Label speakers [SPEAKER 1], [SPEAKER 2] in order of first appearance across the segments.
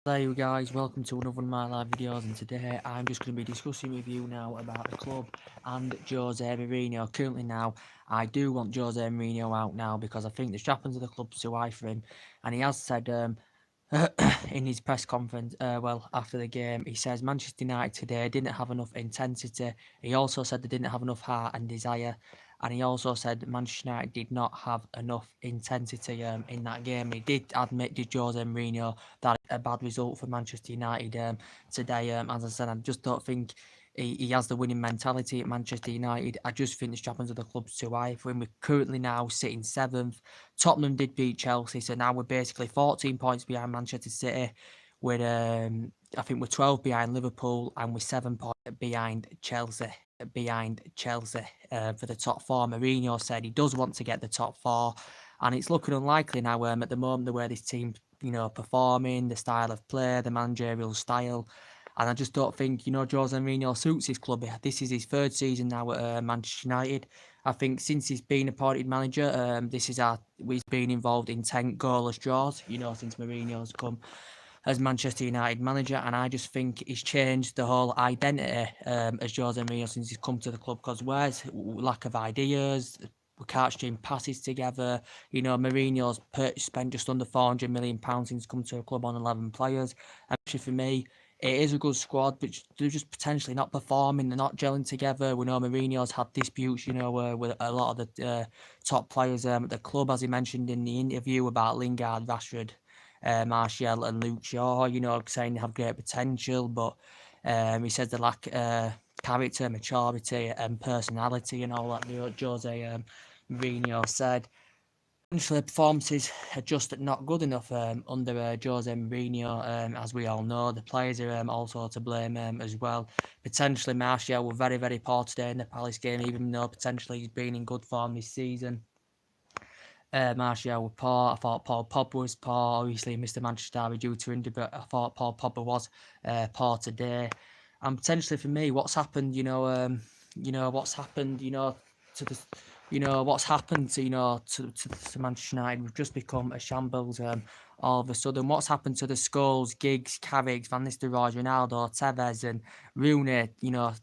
[SPEAKER 1] Hello you guys, welcome to another one of my live videos, and today I'm just going to be discussing with you now about the club and Jose Mourinho. Currently now, I do want Jose Mourinho out now because I think the strappings of the club's too high for him, and he has said in his press conference, after the game, he says Manchester United today didn't have enough intensity. He also said they didn't have enough heart and desire, and he also said Manchester United did not have enough intensity in that game. He did admit to Jose Mourinho that a bad result for Manchester United today. As I said, I just don't think he has the winning mentality at Manchester United. I just think the strappings of the club's too high for him. We're currently now sitting seventh. Tottenham did beat Chelsea, so now we're basically 14 points behind Manchester City. With I think we're 12 behind Liverpool, and we're 7 points behind Chelsea. For the top four. Mourinho said he does want to get the top four, and it's looking unlikely now. At the moment, the way this team, performing, the style of play, the managerial style. And I just don't think, Jose Mourinho suits his club. This is his third season now at Manchester United. I think since he's been appointed manager, we've been involved in 10 goalless draws, since Mourinho's come as Manchester United manager. And I just think he's changed the whole identity as Jose Mourinho since he's come to the club, because where's lack of ideas, we can't string passes together. Mourinho's spent just under £400 million since come to a club on 11 players. And actually, for me, it is a good squad, but they're just potentially not performing. They're not gelling together. We know Mourinho's had disputes, with a lot of the top players at the club, as he mentioned in the interview about Lingard, Rashford, Martial and Luke Shaw, saying they have great potential, but he says they lack character, maturity and personality and all that, Jose Mourinho said. Potentially, performances are just not good enough under Jose Mourinho, as we all know. The players are also to blame as well. Potentially, Martial were very, very poor today in the Palace game, even though potentially he's been in good form this season. Martial were poor. I thought Paul Pogba was poor. Obviously, Mr. Manchester Derby due to injury, but I thought Paul Pogba was poor today. And potentially for me, what's happened? What's happened? To the, what's happened to to Manchester United. We've just become a shambles. All of a sudden, what's happened to the Scholes, Giggs, Carrick, Van Nistelrooy, Ronaldo, Tevez, and Rooney?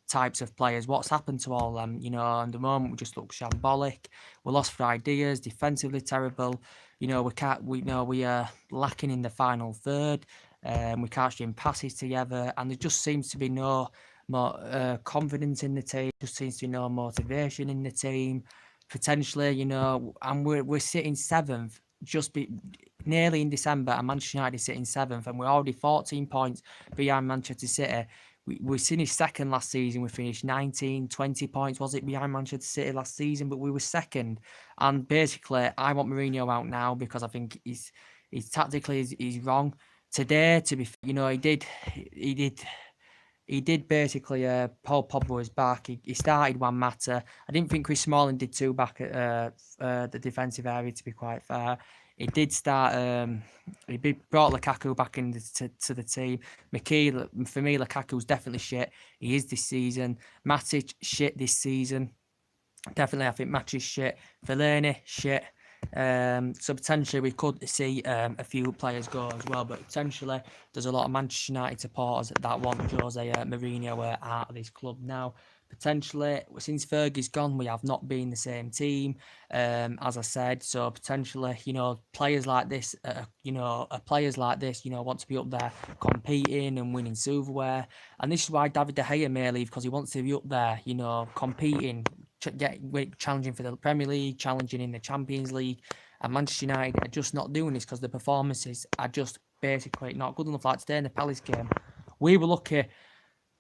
[SPEAKER 1] Types of players. What's happened to all them? At the moment, we just look shambolic. We're lost for ideas. Defensively terrible. We are lacking in the final third. We can't string passes together, and there just seems to be no more confidence in the team. Just seems to be no motivation in the team. Potentially, and we're sitting seventh, nearly in December, and Manchester United is sitting seventh, and we're already 14 points behind Manchester City. We finished second last season. We finished 19, 20 points, was it, behind Manchester City last season? But we were second. And basically, I want Mourinho out now because I think he's tactically he's wrong. Today, to be, he did basically. Paul Pogba was back. He started Juan Mata. I didn't think Chris Smalling did too back at the defensive area, to be quite fair. He did start. He brought Lukaku back to the team. For me, Lukaku's definitely shit. He is this season. Matic shit this season. Definitely, I think Matic shit. Fellaini shit. So potentially we could see a few players go as well, but potentially there's a lot of Manchester United supporters that want Jose Mourinho out of this club now. Potentially, since Fergie's gone, we have not been the same team, as I said. So potentially, players like this, want to be up there competing and winning silverware, and this is why David De Gea may leave, because he wants to be up there, competing, challenging for the Premier League, challenging in the Champions League. And Manchester United are just not doing this because the performances are just basically not good enough. Like today in the Palace game, we were lucky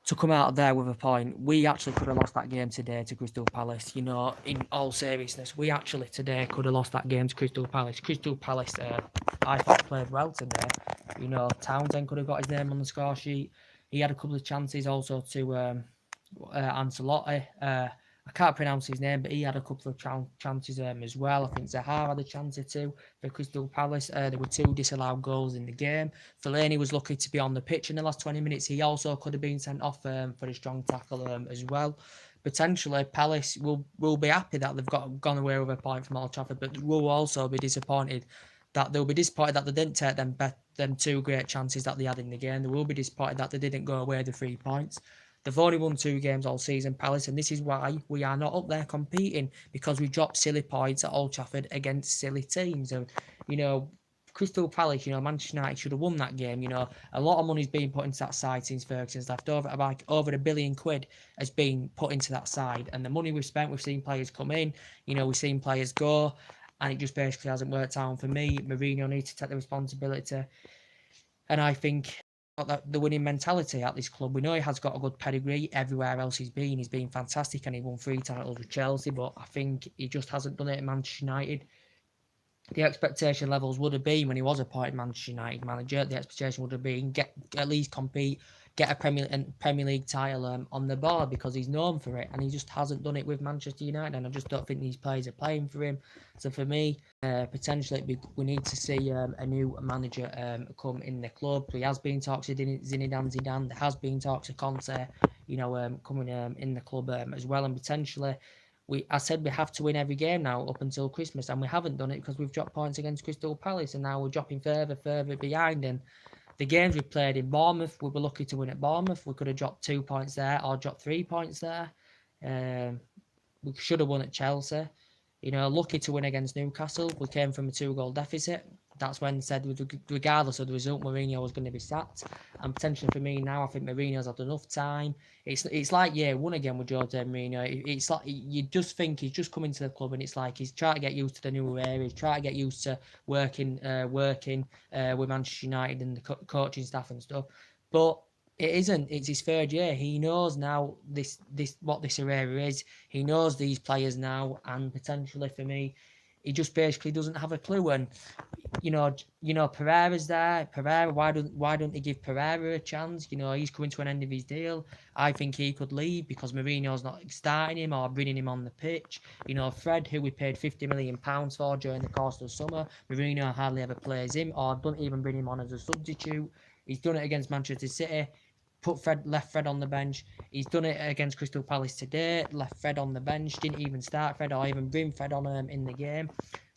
[SPEAKER 1] to come out of there with a point. We actually could have lost that game today to Crystal Palace. In all seriousness, we actually today could have lost that game to Crystal Palace. Crystal Palace, I thought, played well today. Townsend could have got his name on the score sheet. He had a couple of chances also to Ancelotti. I can't pronounce his name, but he had a couple of chances as well. I think Zaha had a chance or two for Crystal Palace. There were 2 disallowed goals in the game. Fellaini was lucky to be on the pitch in the last 20 minutes. He also could have been sent off for a strong tackle as well. Potentially, Palace will be happy that they've gone away with a point from Old Trafford, but will also be disappointed that they'll be disappointed that they didn't take them 2 great chances that they had in the game. They will be disappointed that they didn't go away the 3 points. They've only won 2 games all season, Palace, and this is why we are not up there competing, because we dropped silly points at Old Trafford against silly teams. And, Crystal Palace, Manchester United should have won that game. A lot of money's been put into that side since Ferguson's left. Over £1 billion has been put into that side. And the money we've spent, we've seen players come in, we've seen players go, and it just basically hasn't worked out. For me, Mourinho needs to take the responsibility. And I think that the winning mentality at this club. We know he has got a good pedigree everywhere else he's been fantastic, and he won 3 titles with Chelsea, but I think he just hasn't done it at Manchester United. The expectation levels would have been, when he was appointed Manchester United manager, the expectation would have been at least compete, get a Premier League title on the board, because he's known for it, and he just hasn't done it with Manchester United, and I just don't think these players are playing for him. So for me, potentially we need to see a new manager come in the club. There has been talks of Zinedine Zidane, there has been talks of Conte, coming in the club as well, and potentially I said we have to win every game now up until Christmas, and we haven't done it because we've dropped points against Crystal Palace, and now we're dropping further behind. And the games we played in Bournemouth, we were lucky to win at Bournemouth. We could have dropped 2 points there or dropped 3 points there. We should have won at Chelsea. Lucky to win against Newcastle. We came from a 2-goal deficit. That's when said, regardless of the result, Mourinho was going to be sacked. And potentially for me now, I think Mourinho's had enough time. It's like year 1 again with Jose Mourinho. It's like you just think he's just coming to the club, and it's like he's trying to get used to the new area. He's trying to get used to working with Manchester United and the coaching staff and stuff. But it isn't. It's his 3rd year. He knows now what this area is. He knows these players now, and potentially for me, he just basically doesn't have a clue. And Pereira's there. Pereira, why don't they give Pereira a chance? He's coming to an end of his deal. I think he could leave because Mourinho's not starting him or bringing him on the pitch. Fred, who we paid £50 million for during the course of the summer, Mourinho hardly ever plays him or don't even bring him on as a substitute. He's done it against Manchester City. Left Fred on the bench. He's done it against Crystal Palace today. Left Fred on the bench. Didn't even start Fred or even bring Fred on in the game.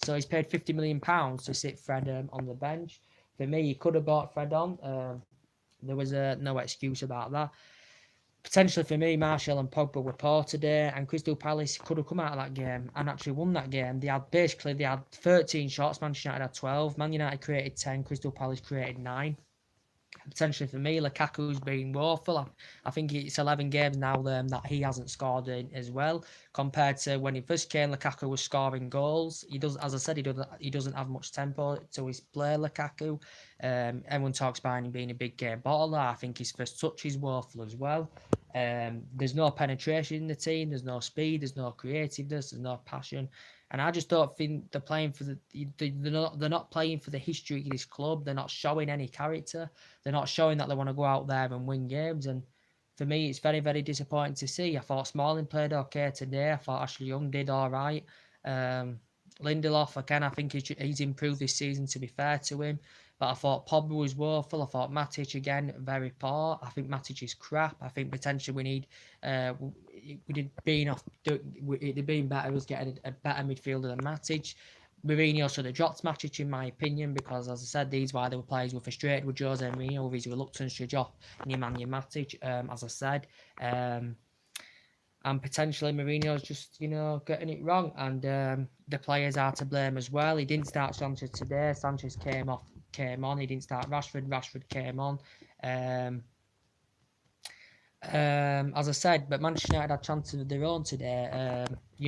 [SPEAKER 1] So he's paid £50 million to sit Fred on the bench. For me, he could have bought Fred on. There was no excuse about that. Potentially for me, Martial and Pogba were poor today, and Crystal Palace could have come out of that game and actually won that game. They had 13 shots. Manchester United had 12. Man United created 10. Crystal Palace created 9. Potentially for me, Lukaku's been woeful. I think it's 11 games now that he hasn't scored in as well. Compared to when he first came, Lukaku was scoring goals. He does, as I said, he doesn't have much tempo to his play. Lukaku. Everyone talks about him being a big game bottler. I think his first touch is woeful as well. There's no penetration in the team. There's no speed. There's no creativeness. There's no passion. And I just don't think they're playing for they're not playing for the history of this club. They're not showing any character. They're not showing that they want to go out there and win games. And for me, it's very, very disappointing to see. I thought Smalling played okay today. I thought Ashley Young did all right. Lindelof, again, I think he's improved this season, to be fair to him. But I thought Pogba was woeful. I thought Matic, again, very poor. I think Matic is crap. I think potentially we need... it'd been better us getting a better midfielder than Matic. Mourinho should have dropped Matic, in my opinion, because, as I said, these were the players were frustrated with Jose Mourinho with his reluctance to drop Nemanja Matic, as I said. And potentially Mourinho's just, getting it wrong. And the players are to blame as well. He didn't start Sanchez today. Sanchez came on. He didn't start Rashford. Rashford came on. As I said, but Manchester United had chances of their own today.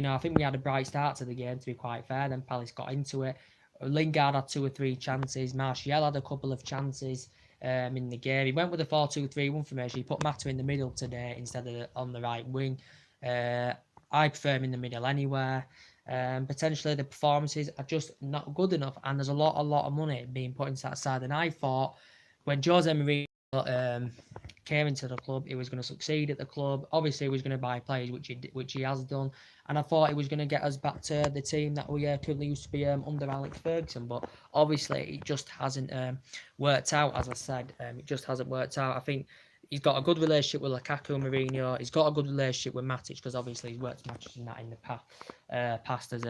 [SPEAKER 1] I think we had a bright start to the game, to be quite fair. Then Palace got into it. Lingard had 2 or 3 chances. Martial had a couple of chances in the game. He went with a 4-2-3-1 formation. He put Mata in the middle today instead of on the right wing. I prefer him in the middle anywhere. Potentially the performances are just not good enough, and there's a lot of money being put into that side. And I thought when Jose Mourinho came into the club, he was going to succeed at the club. Obviously, he was going to buy players, which he has done, and I thought he was going to get us back to the team that we currently used to be under Alex Ferguson. But obviously, it just hasn't worked out. As I said, it just hasn't worked out. I think he's got a good relationship with Lukaku and Mourinho. He's got a good relationship with Matic, because obviously he's worked matches in the past as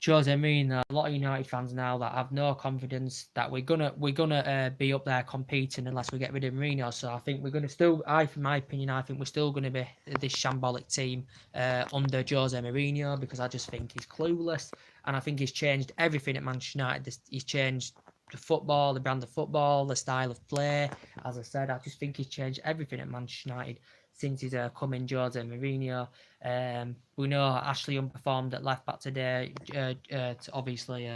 [SPEAKER 1] Jose Mourinho, a lot of United fans now that have no confidence that we're gonna be up there competing unless we get rid of Mourinho. So I think we're gonna still, from my opinion, I think we're still gonna be this shambolic team under Jose Mourinho, because I just think he's clueless, and I think he's changed everything at Manchester United. He's changed the football, the brand of football, the style of play. As I said, I just think he's changed everything at Manchester United since he's come in, Jose Mourinho. We know Ashley underperformed at left back today, obviously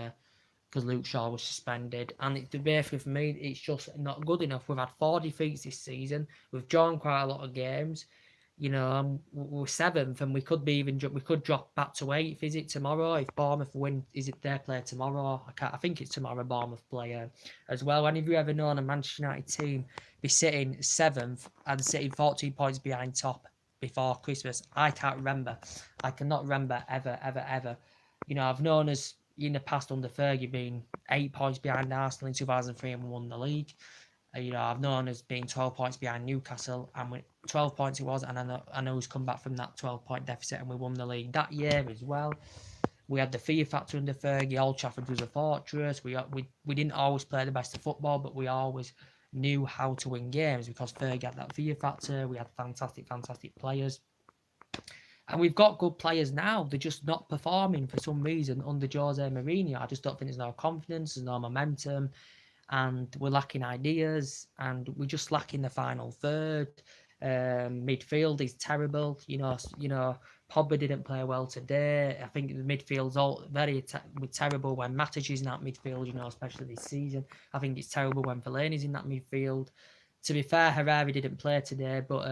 [SPEAKER 1] because Luke Shaw was suspended, and it's basically for me, it's just not good enough. We've had 4 defeats this season. We've drawn quite a lot of games. You know, we're 7th, and we could drop back to 8th. Is it tomorrow? If Bournemouth win, is it their play tomorrow? I think it's tomorrow. Bournemouth play as well. And have you ever known a Manchester United team be sitting 7th and sitting 14 points behind top before Christmas? I can't remember. I cannot remember ever. You know, I've known us in the past under Fergie being 8 points behind Arsenal in 2003 and we won the league. You know, I've known us being 12 points behind Newcastle, and 12 points it was, and I know who's come back from that 12-point deficit, and we won the league that year as well. We had the fear factor under Fergie. Old Trafford was a fortress. We didn't always play the best of football, but we always knew how to win games because Fergie had that fear factor. We had fantastic players. And we've got good players now. They're just not performing for some reason under Jose Mourinho. I just don't think there's no confidence, there's no momentum, and we're lacking ideas, and we're just lacking the final third. Midfield is terrible. You know, Pogba didn't play well today. I think the midfield's all very terrible when Matic is in that midfield. You know, especially this season. I think it's terrible when Fellaini's in that midfield. To be fair, Herrera didn't play today, but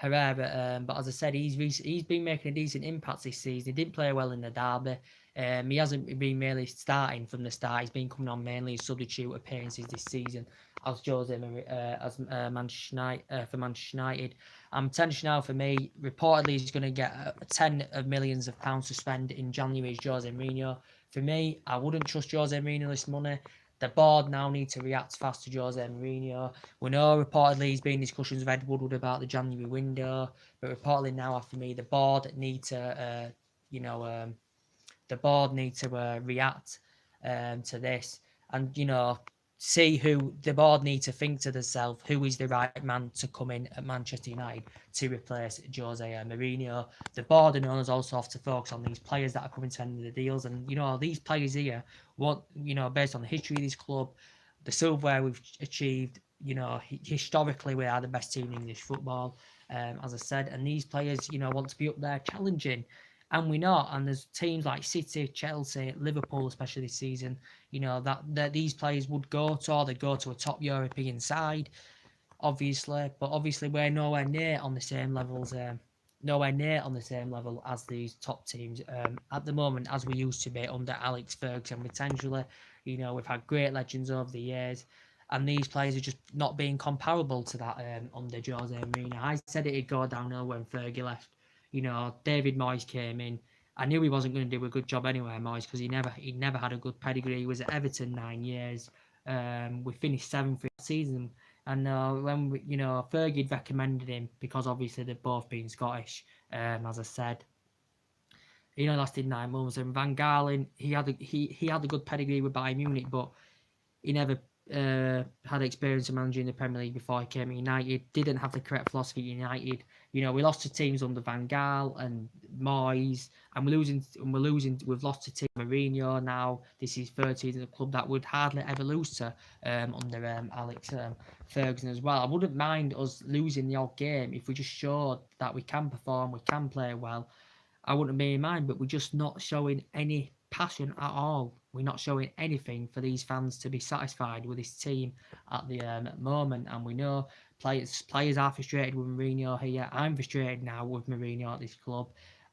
[SPEAKER 1] but as I said, he's been making a decent impact this season. He didn't play well in the derby. He hasn't been really starting from the start. He's been coming on mainly as substitute appearances this season as Manchester United for Manchester United. Tension now for me. Reportedly, he's going to get 10 of millions of pounds to spend in January as Jose Mourinho. For me, I wouldn't trust Jose Mourinho this money. The board now need to react fast to Jose Mourinho. We know reportedly he's been in discussions with Ed Woodward about the January window, but reportedly now, after me, the board need to, react to this, and see who the board need to think to themselves who is the right man to come in at Manchester United to replace Jose Mourinho. The board and owners also have to focus on these players that are coming to the end of the deals, and these players here, based on the history of this club, the silverware we've achieved, historically we are the best team in English football, as I said, and these players, want to be up there challenging. And we're not. And there's teams like City, Chelsea, Liverpool, especially this season, that these players would go to, or they'd go to a top European side, obviously. But obviously, we're nowhere near on the same levels, as these top teams at the moment, as we used to be under Alex Ferguson. Potentially, we've had great legends over the years, and these players are just not being comparable to that under Jose Mourinho. I said it'd go downhill when Fergie left. David Moyes came in. I knew he wasn't going to do a good job anyway, Moyes, because he never had a good pedigree. He was at Everton 9 years. We finished 7th for the season, and when Fergie recommended him because obviously they've both been Scottish. As I said, he only lasted 9 months. And Van Gaal, he had a good pedigree with Bayern Munich, but he never had experience of managing the Premier League before he came to United. Didn't have the correct philosophy at United. We lost to teams under Van Gaal and Moyes, and we're losing. We've lost to Team Mourinho now. This is 13th in the club that would hardly ever lose to under Alex Ferguson as well. I wouldn't mind us losing the odd game if we just showed that we can perform, we can play well. I wouldn't be in mind, but we're just not showing any passion at all. We're not showing anything for these fans to be satisfied with this team at the moment, and we know players are frustrated with Mourinho here. I'm frustrated now with Mourinho at this club,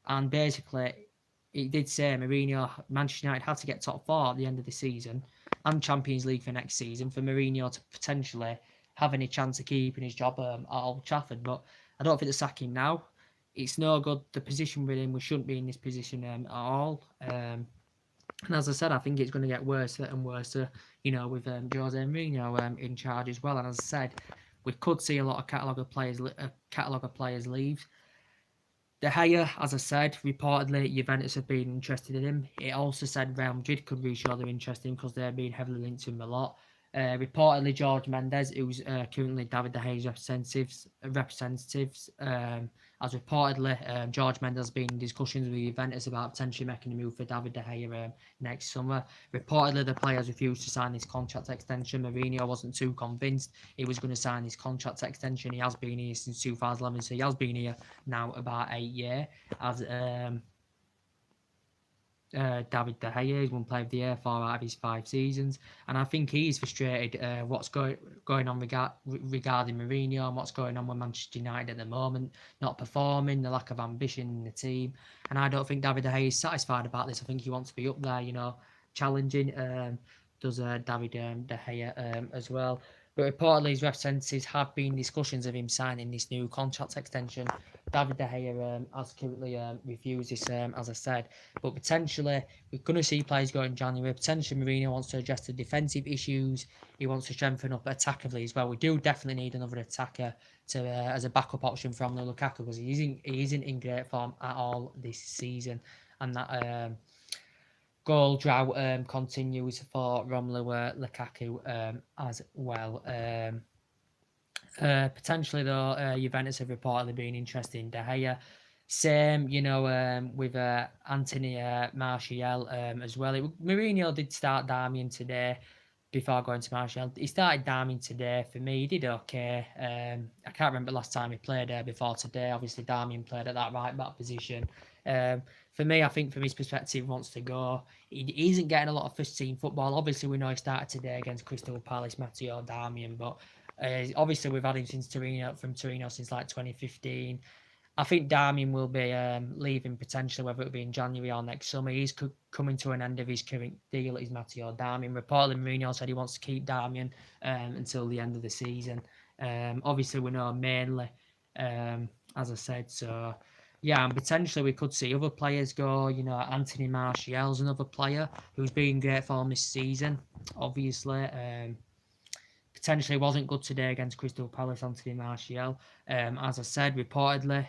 [SPEAKER 1] and basically it did say Manchester United had to get top 4 at the end of the season and Champions League for next season for Mourinho to potentially have any chance of keeping his job at Old Trafford. But I don't think they're sacking now. It's no good. The position we're in, we shouldn't be in this position at all. And as I said, I think it's going to get worse and worse, with Jose Mourinho in charge as well. And as I said, we could see a lot of catalogue of players leave. De Gea, as I said, reportedly Juventus have been interested in him. It also said Real Madrid could reassure their interest in him because they're being heavily linked to him a lot. Reportedly, George Mendes, who's currently David De Gea's representatives, as reportedly George Mendes has been in discussions with Juventus about potentially making a move for David De Gea next summer. Reportedly, the players refused to sign this contract extension. Mourinho wasn't too convinced he was going to sign this contract extension. He has been here since 2011, so he has been here now about 8 years as David De Gea. He's won Player of the Year 4 out of his 5 seasons, and I think he's frustrated what's going on regarding Mourinho and what's going on with Manchester United at the moment, not performing, the lack of ambition in the team, and I don't think David De Gea is satisfied about this. I think he wants to be up there, challenging. Does David De Gea as well. But reportedly, his representatives have been discussions of him signing this new contract extension. David De Gea has currently refused this, as I said. But potentially, we're going to see players go in January. Potentially, Mourinho wants to address the defensive issues. He wants to strengthen up attackively as well. We do definitely need another attacker to as a backup option from Lukaku, because he isn't in great form at all this season. And that goal drought continues for Romelu Lukaku as well. Potentially though, Juventus have reportedly been interested in De Gea. Same, with Anthony Martial as well. Mourinho did start Darmian today before going to Martial. He started Darmian today. For me, he did okay. I can't remember the last time he played before today. Obviously, Darmian played at that right back position. For me, I think from his perspective, he wants to go. He isn't getting a lot of first-team football. Obviously, we know he started today against Crystal Palace, Matteo Darmian, but obviously we've had him from Torino since like 2015. I think Darmian will be leaving potentially, whether it'll be in January or next summer. He's coming to an end of his current deal at his Matteo Darmian. Reportedly, Mourinho said he wants to keep Darmian until the end of the season. Obviously, we know mainly, as I said, so yeah, and potentially we could see other players go. Anthony Martial's another player who's been great form this season, obviously. Potentially wasn't good today against Crystal Palace, Anthony Martial. As I said, reportedly,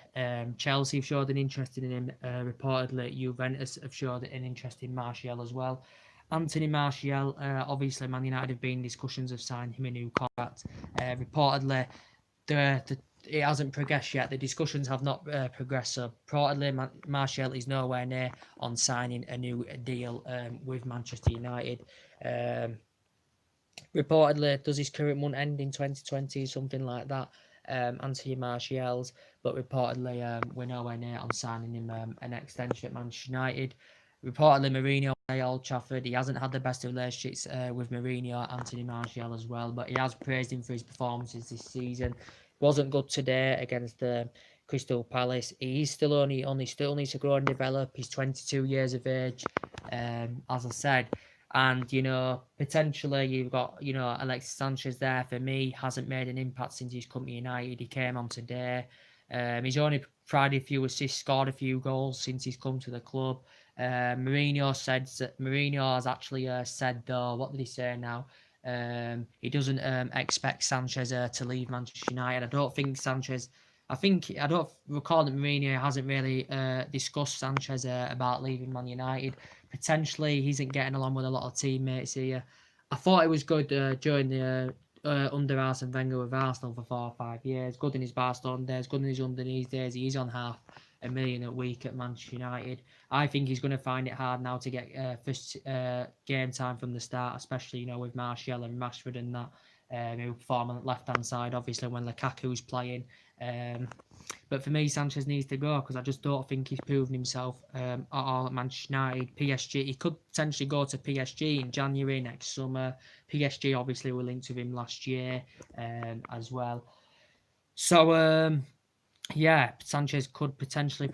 [SPEAKER 1] Chelsea have showed an interest in him. Reportedly, Juventus have showed an interest in Martial as well. Anthony Martial, obviously, Man United have been in discussions of signing him a new contract. Reportedly, it hasn't progressed yet. The discussions have not progressed. So, reportedly, Martial is nowhere near on signing a new deal with Manchester United. Reportedly, does his current one end in 2020, something like that? Anthony Martial's, but reportedly, we're nowhere near on signing him an extension at Manchester United. Reportedly, Mourinho at Old Trafford, he hasn't had the best of relationships with Mourinho, Anthony Martial as well, but he has praised him for his performances this season. Wasn't good today against Crystal Palace. He's still only still needs to grow and develop. He's 22 years of age, as I said. And, potentially you've got, Alexis Sanchez there. For me, hasn't made an impact since he's come to United. He came on today. He's only provided a few assists, scored a few goals since he's come to the club. Mourinho has actually said, though, what did he say now? He doesn't expect Sanchez to leave Manchester United. I don't recall that Mourinho hasn't really discussed Sanchez about leaving Man United. Potentially, he isn't getting along with a lot of teammates here. I thought it was good during the under Arsene Wenger with Arsenal for 4 or 5 years. Good in his Barcelona days, good in his underneath days. He's on $500,000 a week at Manchester United. I think he's going to find it hard now to get first game time from the start, especially with Martial and Rashford and that. Who perform on the left-hand side, obviously, when Lukaku's playing. But for me, Sanchez needs to go because I just don't think he's proven himself at all at Manchester United. PSG, he could potentially go to PSG in January next summer. PSG obviously were linked with him last year as well. So, Sanchez could potentially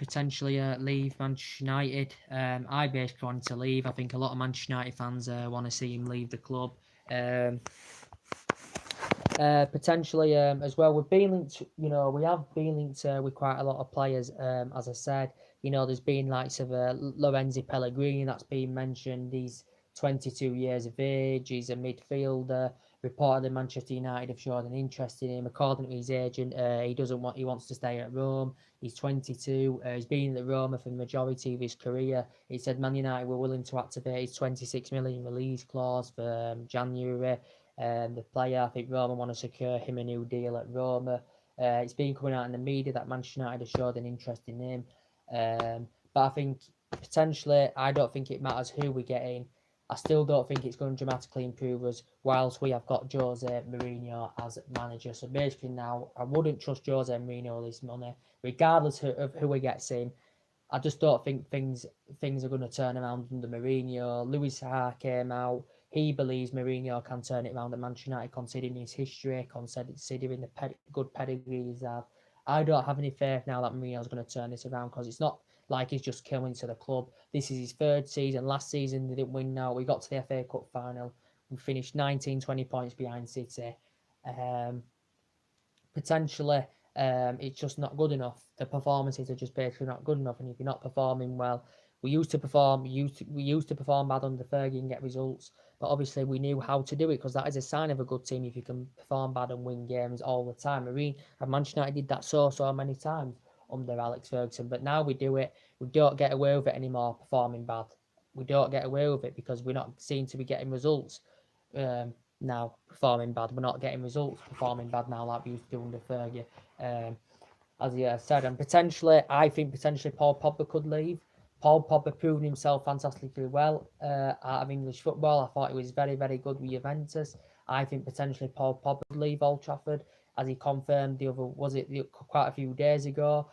[SPEAKER 1] leave Manchester United. I basically want to leave. I think a lot of Manchester United fans want to see him leave the club. Potentially as well, we've been linked. We have been linked with quite a lot of players. As I said, there's been likes of Lorenzo Pellegrini that's been mentioned. He's 22 years of age. He's a midfielder. Reportedly, Manchester United have shown an interest in him. According to his agent, he wants to stay at Rome. He's 22. He's been at Roma for the majority of his career. He said Man United were willing to activate his 26 million release clause for January. The player, I think Roma want to secure him a new deal at Roma. It's been coming out in the media that Manchester United have showed an interest in him. But I think potentially, I don't think it matters who we get in. I still don't think it's going to dramatically improve us whilst we have got Jose Mourinho as manager. So basically now, I wouldn't trust Jose Mourinho with this money, regardless of who we get in. I just don't think things are going to turn around under Mourinho. Luis Saha came out. He believes Mourinho can turn it around at Manchester United, considering his history, considering the good pedigree he's had. I don't have any faith now that Mourinho's going to turn this around, because it's not like he's just coming to the club. This is his third season. Last season they didn't win. Now we got to the FA Cup final. We finished 19, 20 points behind City. Potentially, it's just not good enough. The performances are just basically not good enough. And if you're not performing well, we used to perform bad under Fergie and get results. But obviously we knew how to do it, because that is a sign of a good team if you can perform bad and win games all the time. Manchester United did that so many times under Alex Ferguson, but now we do it. We don't get away with it anymore, performing bad. We don't get away with it because we're not seen to be getting results now, performing bad. We're not getting results performing bad now like we used to do under Fergie. As he said, and I think potentially Paul Pogba could leave. Paul Pogba proved himself fantastically well out of English football. I thought he was very, very good with Juventus. I think potentially Paul Pogba would leave Old Trafford, as he confirmed quite a few days ago.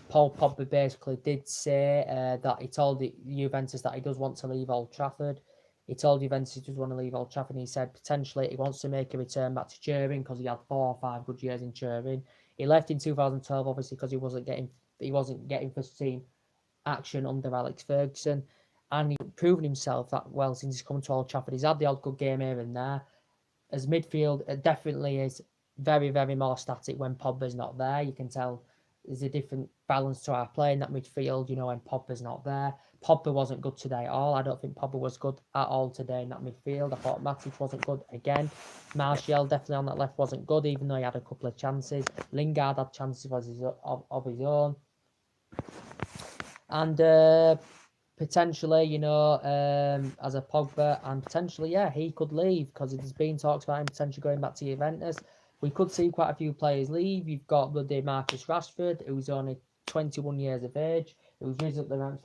[SPEAKER 1] Paul Pogba basically did say that he told Juventus that he does want to leave Old Trafford. He told Juventus he does want to leave Old Trafford, and he said potentially he wants to make a return back to Turin, because he had 4 or 5 good years in Turin. He left in 2012, obviously, because he wasn't getting first team action under Alex Ferguson, and he's proven himself that well since he's come to Old Trafford. He's had the odd good game here and there. As midfield, it definitely is very, very more static when Pogba's not there. You can tell there's a different balance to our play in that midfield, when Pogba's not there. Pogba wasn't good today at all. I don't think Pogba was good at all today in that midfield. I thought Matic wasn't good again. Martial definitely on that left wasn't good, even though he had a couple of chances. Lingard had chances of his own. And potentially, as a Pogba, and potentially, he could leave, because there's been talks about him potentially going back to Juventus. We could see quite a few players leave. You've got the Marcus Rashford, who's only 21 years of age, who's risen up the ranks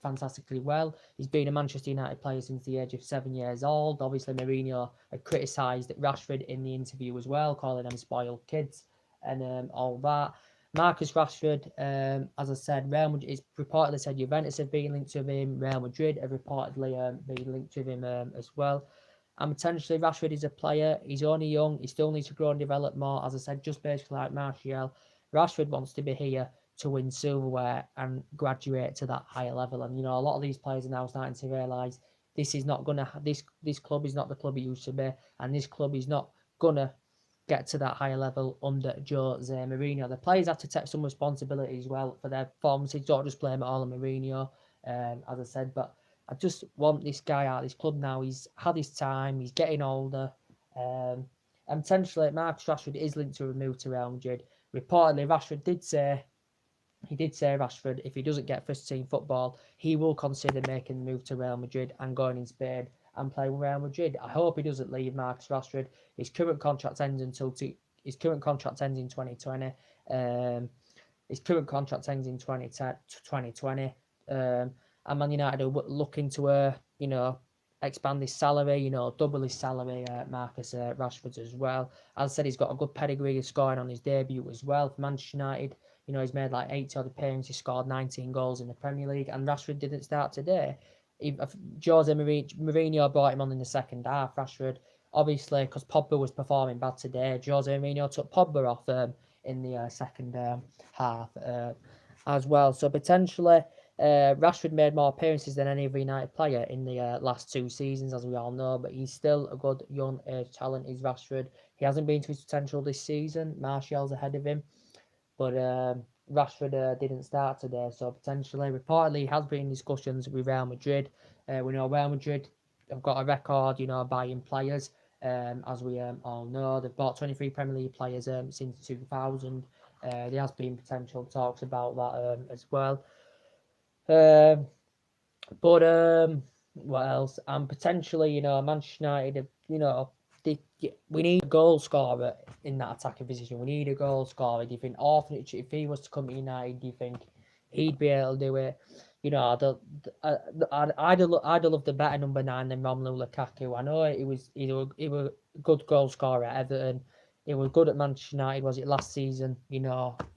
[SPEAKER 1] fantastically well. He's been a Manchester United player since the age of 7 years old. Obviously, Mourinho had criticised Rashford in the interview as well, calling them spoiled kids and all that. Marcus Rashford, as I said, Real Madrid is reportedly said Juventus have been linked to him. Real Madrid have reportedly been linked to him as well. And potentially Rashford is a player. He's only young. He still needs to grow and develop more. As I said, just basically like Martial, Rashford wants to be here to win silverware and graduate to that higher level. And a lot of these players are now starting to realise this club is not the club it used to be, and this club is not gonna get to that higher level under Jose Mourinho. The players have to take some responsibility as well for their performances. Don't just blame it all on Mourinho, as I said. But I just want this guy out of this club now. He's had his time. He's getting older. And potentially Marcus Rashford is linked to a move to Real Madrid. Reportedly, Rashford did say, Rashford, if he doesn't get first team football, he will consider making the move to Real Madrid and going in Spain and playing with Real Madrid. I hope he doesn't leave Marcus Rashford. His current contract ends in 2020. His current contract ends in 2020. And Man United are looking to expand his salary, double his salary, Marcus Rashford as well. As I said, he's got a good pedigree of scoring on his debut as well for Manchester United. He's made like 80 odd appearances, he scored 19 goals in the Premier League, and Rashford didn't start today. Jose Mourinho brought him on in the second half. Rashford, obviously, because Pogba was performing bad today, Jose Mourinho took Pogba off in the second half as well. So potentially, Rashford made more appearances than any other United player in the last 2 seasons, as we all know, but he's still a good young age talent, is Rashford. He hasn't been to his potential this season. Martial's ahead of him. But Rashford didn't start today, so potentially, reportedly, he has been in discussions with Real Madrid. We know Real Madrid have got a record, buying players. as we all know. They've bought 23 Premier League players since 2000. There has been potential talks about that as well. Um, but what else? And potentially, Manchester United, we need a goal scorer in that attacking position. We need a goal scorer. Do you think Orphanage, if he was to come to United, do you think he'd be able to do it? I'd have loved a better number 9 than Romelu Lukaku. I know he was a good goal scorer at Everton. He was good at Manchester United. Was it last season? He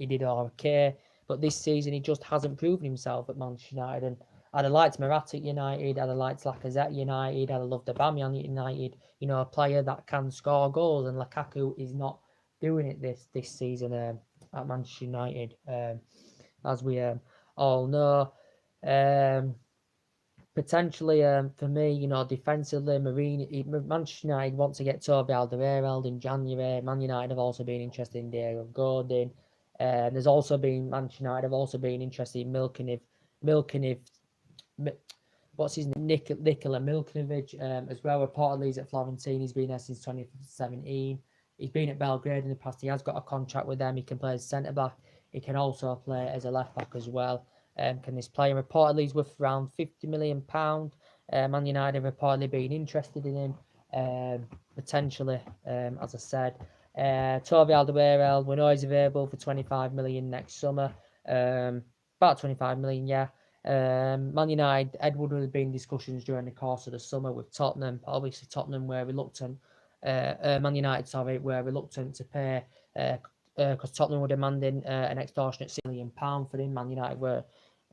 [SPEAKER 1] did okay, but this season he just hasn't proven himself at Manchester United. And I'd have liked Morata at United. I'd have liked Lacazette at United. I'd have loved Aubameyang at United. A player that can score goals, and Lukaku is not doing it this season at Manchester United, as we all know. Potentially, for me, defensively, Manchester United want to get Toby Alderweireld in January. Man United have also been interested in Diego Godin. There's also been Manchester United have also been interested in Milkiniv, what's his name? Nikola Milkinovic, as well. Reportedly, he's at Florentine. He's been there since 2017. He's been at Belgrade in the past. He has got a contract with them. He can play as centre back. He can also play as a left back as well. Can this player reportedly he's worth around £50 million? Man United have reportedly been interested in him. Potentially, as I said. Toby Alderweireld, we know he's available for 25 million next summer. About 25 million, yeah. Man United, Ed Woodward has been in discussions during the course of the summer with Tottenham. Obviously, Tottenham were reluctant. Man United, were reluctant to pay because Tottenham were demanding an extortionate £6 million for him. Man United were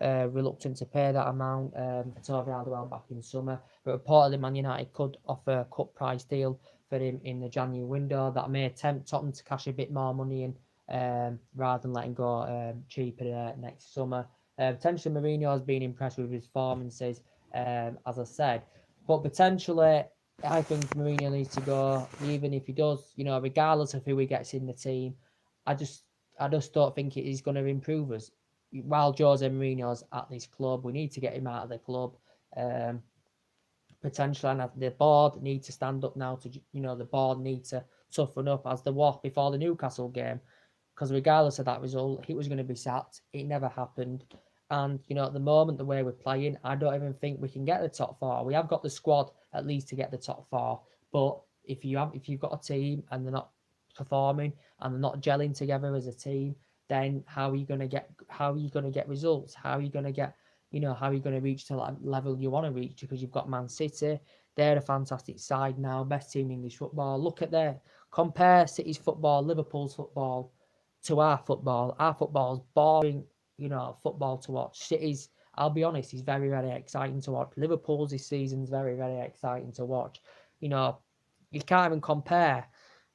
[SPEAKER 1] reluctant to pay that amount for Toby Alderweireld back in summer. But reportedly, Man United could offer a cut price deal for him in the January window that may tempt Tottenham to cash a bit more money in rather than letting go cheaper next summer. Potentially, Mourinho has been impressed with his performances, as I said. But potentially, I think Mourinho needs to go, even if he does, regardless of who he gets in the team. I just don't think it is going to improve us. While Jose Mourinho's at this club, we need to get him out of the club. Potentially, and the board need to stand up now. The board need to toughen up as they were before the Newcastle game. Because regardless of that result, he was going to be sacked. It never happened. And, at the moment, the way we're playing, I don't even think we can get the top 4. We have got the squad at least to get the top 4. But if you've got a team and they're not performing and they're not gelling together as a team, then how are you going to get results? How are you going to get, how are you going to reach to that level you want to reach? Because you've got Man City. They're a fantastic side now, best team in English football. Look at compare City's football, Liverpool's football to our football. Our football is boring, football to watch. City's, I'll be honest, is very, very exciting to watch. Liverpool's this season's very, very exciting to watch. You can't even compare.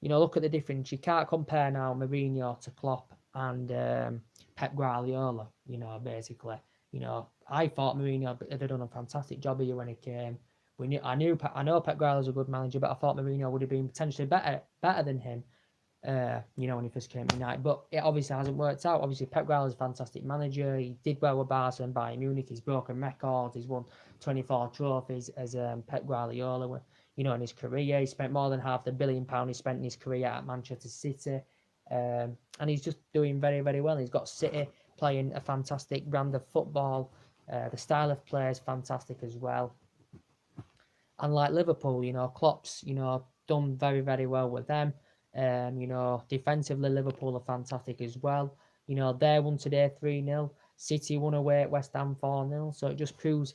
[SPEAKER 1] Look at the difference. You can't compare now Mourinho to Klopp and Pep Guardiola, basically. I thought Mourinho had done a fantastic job here when he came. I know Pep Guardiola's a good manager, but I thought Mourinho would have been potentially better than him. When he first came to United, but it obviously hasn't worked out. Obviously, Pep Guardiola is a fantastic manager. He did well with Barca and Bayern Munich. He's broken records. He's won 24 trophies as Pep Guardiola. In his career, he spent more than £500 million he spent in his career at Manchester City, and he's just doing very, very well. He's got City playing a fantastic brand of football. The style of play is fantastic as well. And like Liverpool, Klopp's, done very, very well with them. Defensively, Liverpool are fantastic as well. They won today 3-0. City won away at West Ham 4-0. So it just proves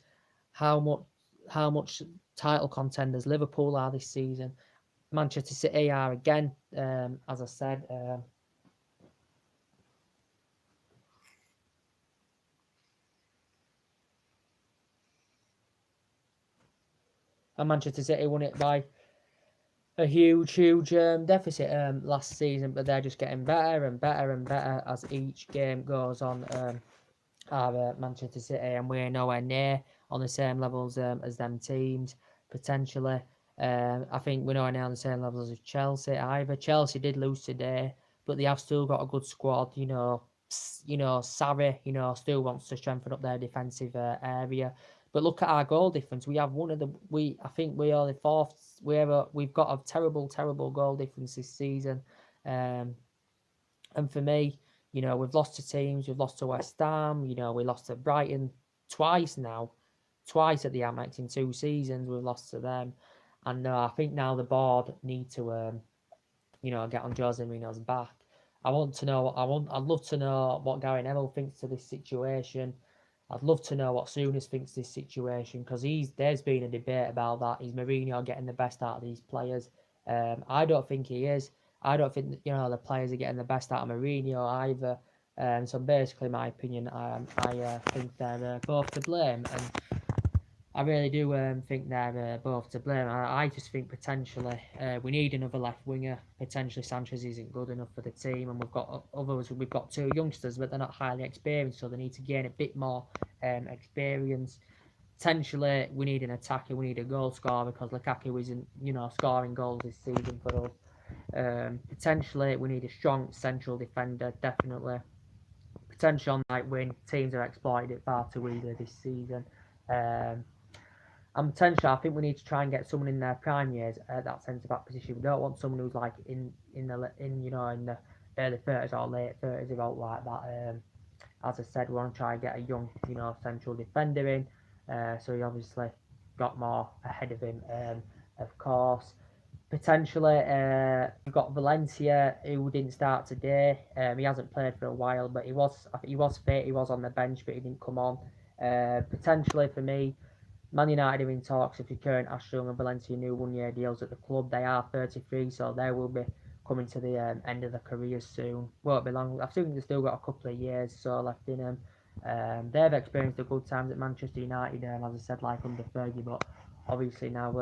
[SPEAKER 1] how much title contenders Liverpool are this season. Manchester City are again, as I said. And Manchester City won it by a huge deficit last season, but they're just getting better and better and better as each game goes on. Are Manchester City, and we're nowhere near on the same levels as them teams potentially. I think we're nowhere near on the same levels as Chelsea either. Chelsea did lose today, but they have still got a good squad. Sarri, still wants to strengthen up their defensive area. But look at our goal difference. We have one of the I think we are the fourth. We've got a terrible goal difference this season. And for me, we've lost to teams. We've lost to West Ham. We lost to Brighton twice now, twice at the Amex in 2 seasons. We've lost to them, and I think now the board need to get on Jose Mourinho's back. I'd love to know what Gary Neville thinks to this situation. I'd love to know what Souness thinks this situation, because there's been a debate about that. Is Mourinho getting the best out of these players? I don't think he is. I don't think the players are getting the best out of Mourinho either. So basically, my opinion, I think they're both to blame, and I really do think they're both to blame. I just think potentially we need another left winger. Potentially Sanchez isn't good enough for the team, and we've got others. We've got 2 youngsters, but they're not highly experienced, so they need to gain a bit more experience. Potentially we need an attacker. We need a goal scorer, because Lukaku isn't scoring goals this season for us. Potentially we need a strong central defender. Definitely. Potential on right wing. Teams have exploited it far too easily this season. And potentially, I think we need to try and get someone in their prime years at that centre back position. We don't want someone who's like in the early 30s or late 30s, about like that. As I said, we want to try and get a young central defender in, so he obviously got more ahead of him. Of course, potentially we've got Valencia, who didn't start today. He hasn't played for a while, but he was fit. He was on the bench, but he didn't come on. Potentially for me, Man United are in talks of securing Armstrong and Valencia new 1-year deals at the club. They are 33, so they will be coming to the end of their careers soon. Won't be long. I think they've still got a couple of years left in them. They've experienced the good times at Manchester United, as I said, like under Fergie, but obviously now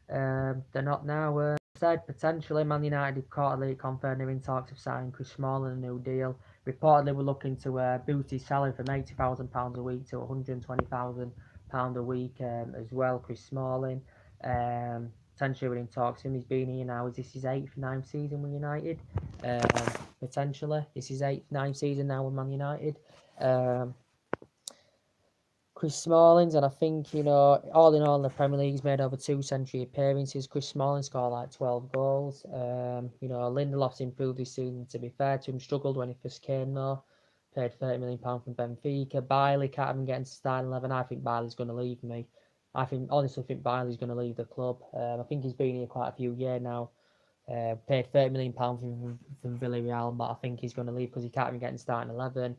[SPEAKER 1] they're not now. Said potentially Man United quarterly confirmed they're in talks of signing Chris Smalling a new deal. Reportedly, we're looking to boost his salary from £80,000 a week to £120,000 a week as well. Chris Smalling. Potentially, we're in talks with him. He's been here now. Is this his 8th, 9th season with United? Potentially, this is 8th, 9th season now with Man United. Chris Smalling's, and I think, all in all in the Premier League, he's made over 2 century appearances. Chris Smalling scored like 12 goals. Lindelof's improved this season, to be fair to him. Struggled when he first came though. Paid £30 million from Benfica. Bailey can't even get into starting 11. I think Bailey's going to leave me. Honestly think Bailey's going to leave the club. I think he's been here quite a few years now. Paid £30 million from Villarreal, but I think he's going to leave because he can't even get in starting 11.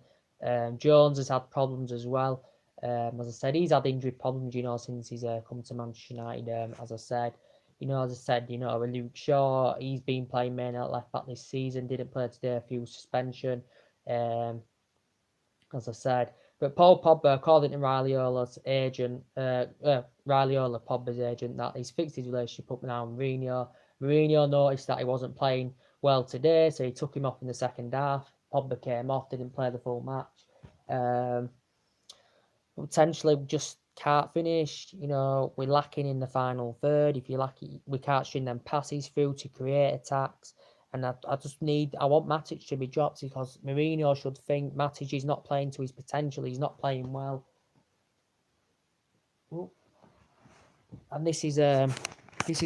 [SPEAKER 1] Jones has had problems as well. As I said, he's had injury problems, since he's come to Manchester United. As I said, with Luke Shaw, he's been playing main at left back this season. Didn't play today, a few suspension. As I said, but Paul Pogba, according to Pogba's agent, that he's fixed his relationship up now with Mourinho. Mourinho noticed that he wasn't playing well today, so he took him off in the second half. Pogba came off, didn't play the full match. Potentially just can't finish. We're lacking in the final third. We can't string them passes through to create attacks. And I want Matic to be dropped, because Mourinho should think Matic is not playing to his potential. He's not playing well. And this is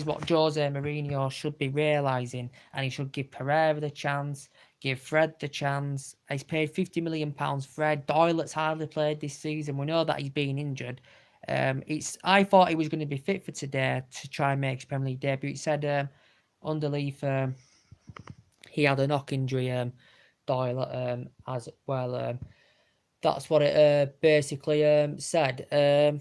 [SPEAKER 1] what Jose Mourinho should be realising, and he should give Pereira the chance, give Fred the chance. He's paid £50 million Fred. Doyle's hardly played this season. We know that he's been injured. I thought he was going to be fit for today to try and make his Premier League debut. It said underneath he had a knock injury, Doyle, as well. That's what it basically said.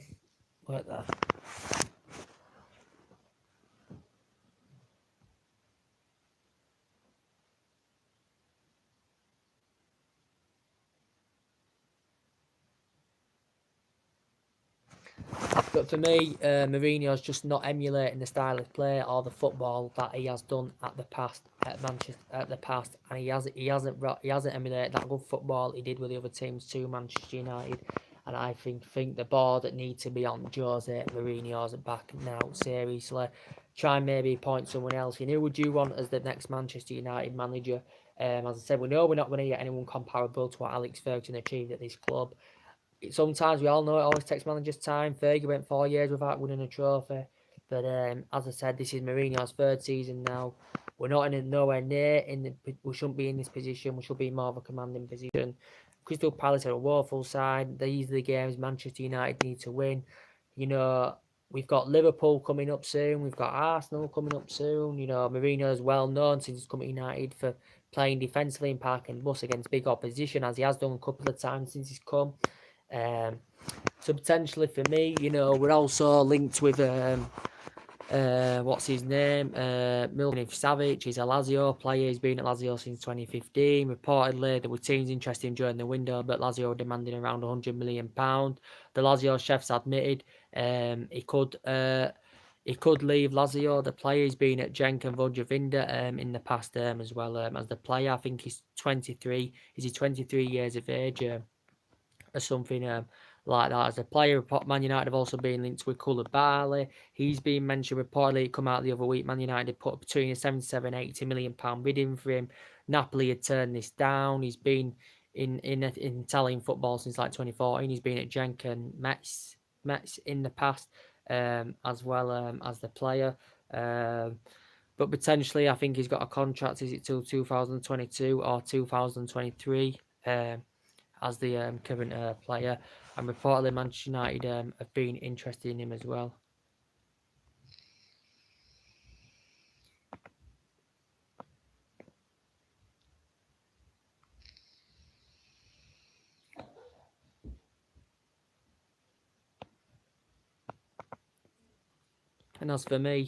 [SPEAKER 1] But for me, Mourinho's just not emulating the style of play or the football that he has done at the past at Manchester and he hasn't emulated that good football he did with the other teams to Manchester United. And I think the board that need to be on Jose Mourinho's back now, seriously. Try and maybe appoint someone else. Who would you want as the next Manchester United manager? As I said, we know we're not going to get anyone comparable to what Alex Ferguson achieved at this club. sometimes we all know it always takes managers time. Fergie went 4 years without winning a trophy. But as I said, this is Mourinho's third season now. We're not nowhere near we shouldn't be in this position. We should be in more of a commanding position. Crystal Palace are a woeful side. These are the games Manchester United need to win. You know, we've got Liverpool coming up soon. We've got Arsenal coming up soon. You know, Mourinho is well known since he's come to United for playing defensively in Park and Bus against big opposition, as he has done a couple of times since he's come. So potentially for me, you know, we're also linked with what's his name? Milinkovic Savic. He's a Lazio player. He's been at Lazio since 2015. Reportedly, there were teams interested in during the window, but Lazio demanding around £100 million. The Lazio chefs admitted he could leave Lazio. The player has been at Genk and Vojvodina in the past as well as the player. I think he's 23. Is he 23 years of age? Or something like that. As a player, Man United have also been linked with Koulibaly. He's been mentioned reportedly. Come out the other week. Man United had put between a 77 and 80 million pound bid in for him. Napoli had turned this down. He's been in Italian football since like 2014. He's been at Genk and Metz in the past as well as the player. But potentially, I think he's got a contract. Is it till 2022 or 2023? As the current player, and reportedly Manchester United have been interested in him as well. And as for me,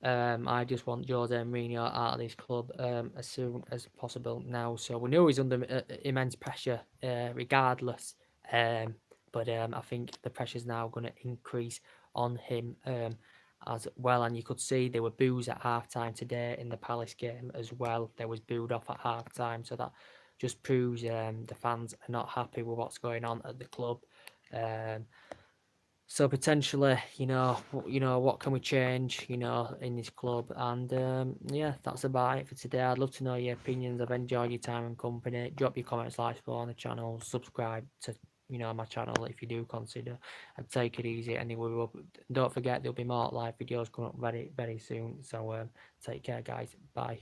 [SPEAKER 1] I just want Jose Mourinho out of this club as soon as possible now. So we know he's under immense pressure, regardless. But I think the pressure's now going to increase on him as well. And you could see there were boos at halftime today in the Palace game as well. There was booed off at halftime, so that just proves the fans are not happy with what's going on at the club. So potentially, what can we change, in this club? And yeah, that's about it for today. I'd love to know your opinions. I've enjoyed your time and company. Drop your comments, like, follow on the channel, subscribe to my channel if you do consider, and take it easy. Anyway, don't forget there'll be more live videos coming up very, very soon. So take care, guys. Bye.